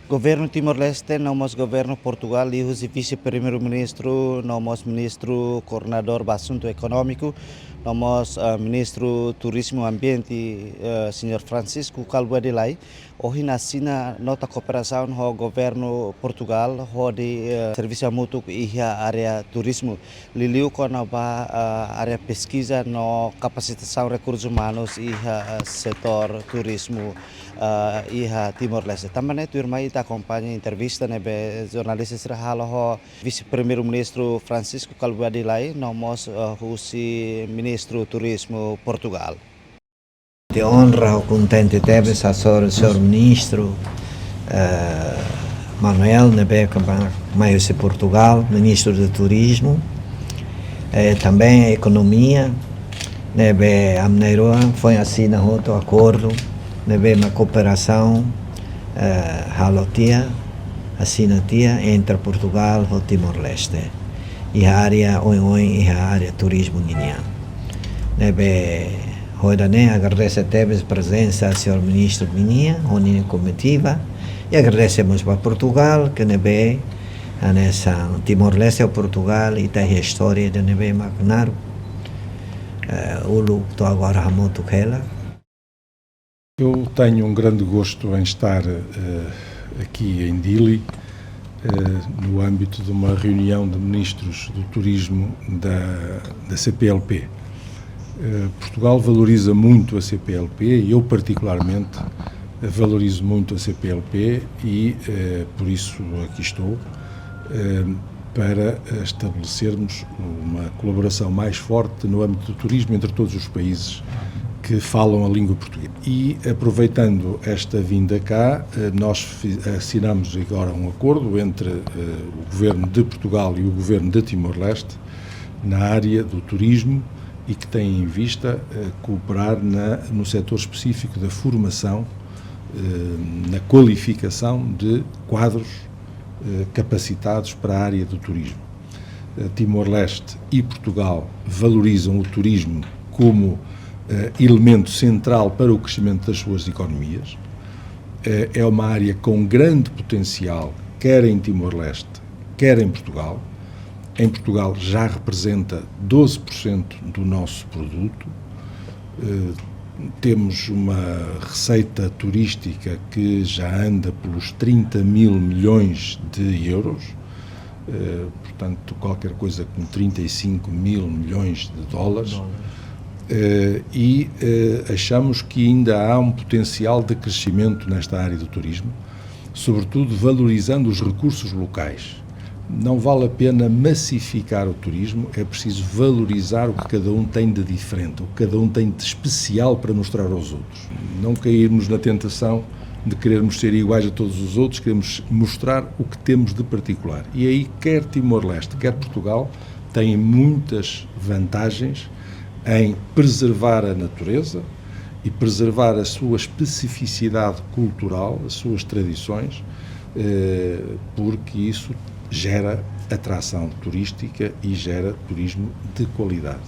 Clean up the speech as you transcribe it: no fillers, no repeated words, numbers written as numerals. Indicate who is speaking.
Speaker 1: Governo Timor-Leste, nós governo Portugal e o vice-primeiro-ministro, nós ministro coordenador do assunto econômico, nós ministro turismo e ambiente, senhor Francisco Calbuadilai. Hoje nascina nota cooperação com o governo Portugal, de serviço mútuo e a área turismo. Liliu com a área pesquisa no capacitação recursos humanos e setor turismo e Timor-Leste. Também tu irmã acompanha a entrevista né jornalista será o vice-primeiro-ministro Francisco Calbuadilai, nós o ministro turismo Portugal.
Speaker 2: De honra o contente teve a senhor ministro Manuel Nebeca Maior de Portugal, ministro de turismo, também a economia, nebe amneiroa foi assinado outro acordo, nebe uma cooperação halotia assinatia entre Portugal e Timor-Leste e a área oi e a área turismo guineano. Nebe Hoidane agradece a presença do senhor ministro Guiné, a comitiva, e agradecemos para Portugal, que nebe nessa Timor-Leste é Portugal e tem a história de nebe Magnaro. Ulu estou agora a muito ela.
Speaker 3: Eu tenho um grande gosto em estar aqui em Dili, no âmbito de uma reunião de ministros do turismo da CPLP. Portugal valoriza muito a CPLP e eu particularmente valorizo muito a CPLP e por isso aqui estou para estabelecermos uma colaboração mais forte no âmbito do turismo entre todos os países que falam a língua portuguesa. E aproveitando esta vinda cá, nós assinamos agora um acordo entre o Governo de Portugal e o Governo de Timor-Leste na área do turismo e que tem em vista cooperar no setor específico da formação, na qualificação de quadros capacitados para a área do turismo. Timor-Leste e Portugal valorizam o turismo como elemento central para o crescimento das suas economias. É uma área com grande potencial, quer em Timor-Leste, quer em Portugal. Em Portugal já representa 12% do nosso produto. Temos uma receita turística que já anda pelos 30 mil milhões de euros, portanto, qualquer coisa como 35 mil milhões de dólares. E achamos que ainda há um potencial de crescimento nesta área do turismo, sobretudo valorizando os recursos locais. Não vale a pena massificar o turismo, é preciso valorizar o que cada um tem de diferente, o que cada um tem de especial para mostrar aos outros. Não cairmos na tentação de querermos ser iguais a todos os outros, queremos mostrar o que temos de particular. E aí, quer Timor-Leste, quer Portugal, têm muitas vantagens em preservar a natureza e preservar a sua especificidade cultural, as suas tradições, porque isso gera atração turística e gera turismo de qualidade.